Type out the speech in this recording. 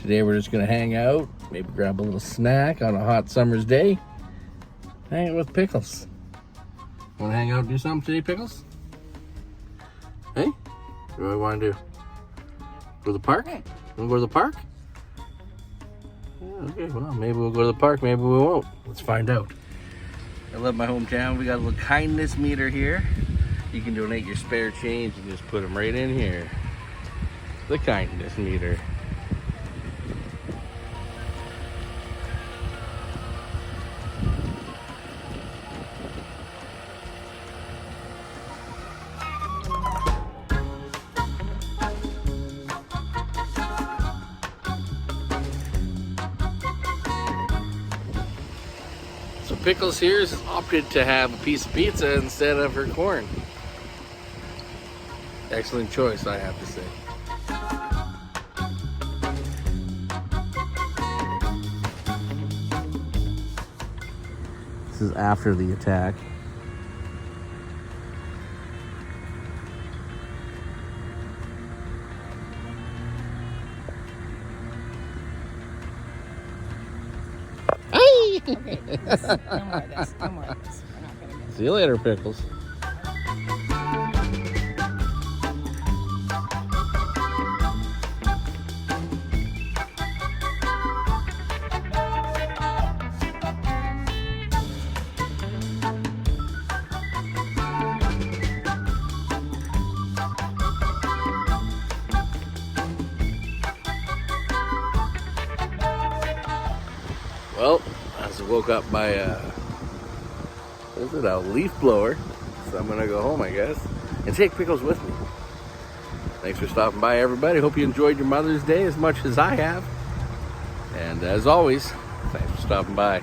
Today we're just gonna hang out, maybe grab a little snack on a hot summer's day. Hang out with Pickles. Wanna hang out and do something today, Pickles? Hey? What do I wanna do? Go to the park? Wanna go to the park? Yeah, okay, well, maybe we'll go to the park, maybe we won't. Let's find out. I love my hometown. We got a little kindness meter here. You can donate your spare change and just put them right in here. The kindness meter. So Pickles here has opted to have a piece of pizza instead of her corn. Excellent choice, I have to say. This is after the attack. Okay, please. No more of this. No more of this. We're not gonna get See you later, Pickles. Well, I was woke up by what is it, a leaf blower. So I'm gonna go home, I guess, and take Pickles with me. Thanks for stopping by, everybody. Hope you enjoyed your Mother's Day as much as I have. And as always, thanks for stopping by.